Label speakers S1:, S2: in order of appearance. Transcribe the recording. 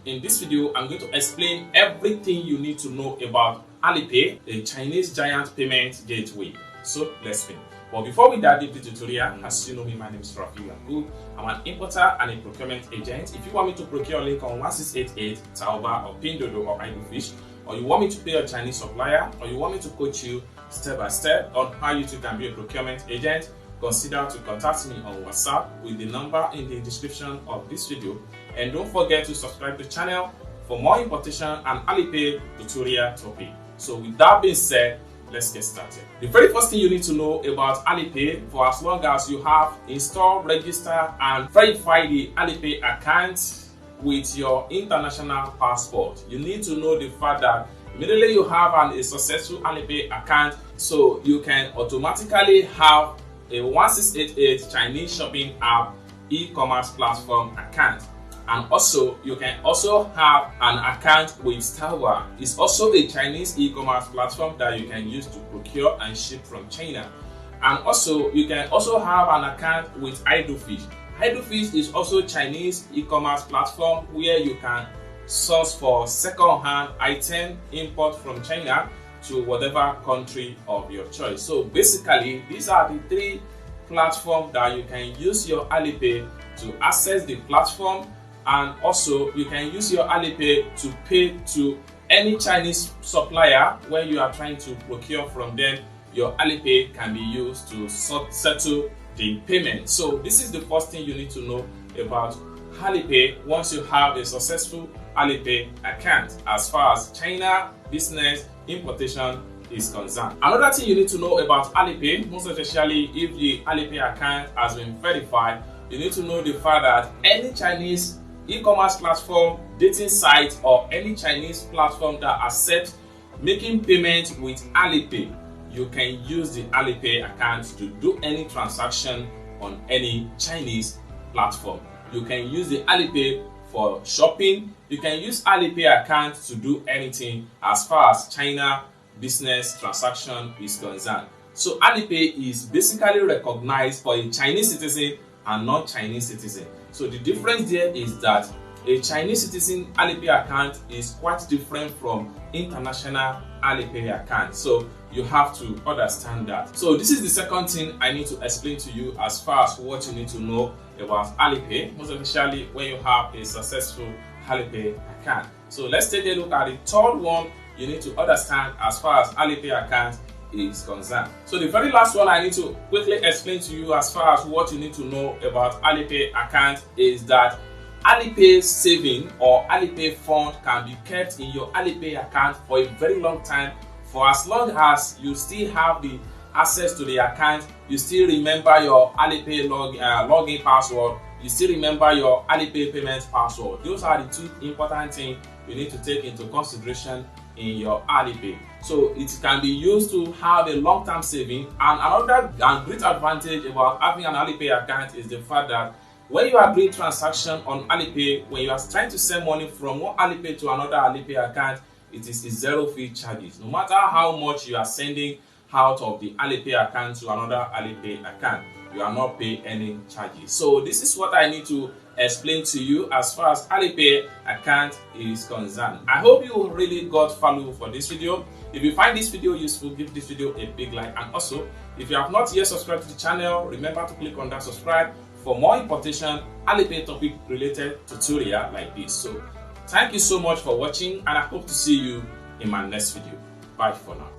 S1: In this video, I'm going to explain everything you need to know about ALIPAY, a Chinese giant payment gateway. So let's begin. But before we dive into the tutorial, as you know me, my name is Rafi Yaku. I'm an importer and a procurement agent. If you want me to procure a link on 1688, Taoba or Pindodo or Idlefish, or you want me to pay a Chinese supplier, or you want me to coach you step by step on how you too can be a procurement agent, consider to contact me on WhatsApp with the number in the description of this video. And don't forget to subscribe to the channel for more importation and ALIPAY tutorial topic. So with that being said, let's get started. The very first thing you need to know about ALIPAY, for as long as you have installed, registered and verified the ALIPAY account with your international passport, you need to know the fact that immediately you have a successful ALIPAY account, so you can automatically have a 1688 Chinese shopping app e-commerce platform account. And also, you can also have an account with Taoba. It's also a Chinese e-commerce platform that you can use to procure and ship from China. And also, you can also have an account with Idlefish. Idlefish is also a Chinese e-commerce platform where you can source for second-hand item import from China to whatever country of your choice. So basically, these are the three platforms that you can use your ALIPAY to access the platform. And also, you can use your ALIPAY to pay to any Chinese supplier where you are trying to procure from them. Your ALIPAY can be used to settle the payment. So this is the first thing you need to know about ALIPAY once you have a successful ALIPAY account as far as China business importation is concerned. Another thing you need to know about ALIPAY, most especially if the ALIPAY account has been verified, you need to know the fact that any Chinese e-commerce platform, dating site, or any Chinese platform that accepts making payment with ALIPAY, you can use the ALIPAY account to do any transaction on any Chinese platform. You can use the ALIPAY for shopping. You can use ALIPAY account to do anything as far as China business transaction is concerned. So ALIPAY is basically recognized for a Chinese citizen and non-Chinese citizen. So the difference there is that a Chinese citizen ALIPAY account is quite different from international ALIPAY account. So you have to understand that. So this is the second thing I need to explain to you as far as what you need to know about ALIPAY, most especially when you have a successful ALIPAY account. So let's take a look at the third one you need to understand as far as ALIPAY account is concerned. So the very last one I need to quickly explain to you as far as what you need to know about ALIPAY account is that ALIPAY saving or ALIPAY fund can be kept in your ALIPAY account for a very long time, for as long as you still have the access to the account, you still remember your ALIPAY login password, you still remember your ALIPAY payment password. Those are the two important things you need to take into consideration in your ALIPAY. So it can be used to have a long-term saving. And another great advantage about having an ALIPAY account is the fact that when you are doing transaction on ALIPAY, when you are trying to send money from one ALIPAY to another ALIPAY account, it is a zero fee charges. No matter how much you are sending out of the ALIPAY account to another ALIPAY account, you are not paying any charges. So this is what I need to explain to you as far as ALIPAY account is concerned. I hope you really got value for this video. If you find this video useful, give this video a big like, and also if you have not yet subscribed to the channel, remember to click on that subscribe for more importation ALIPAY topic related tutorial like this. So thank you so much for watching, and I hope to see you in my next video. Bye for now.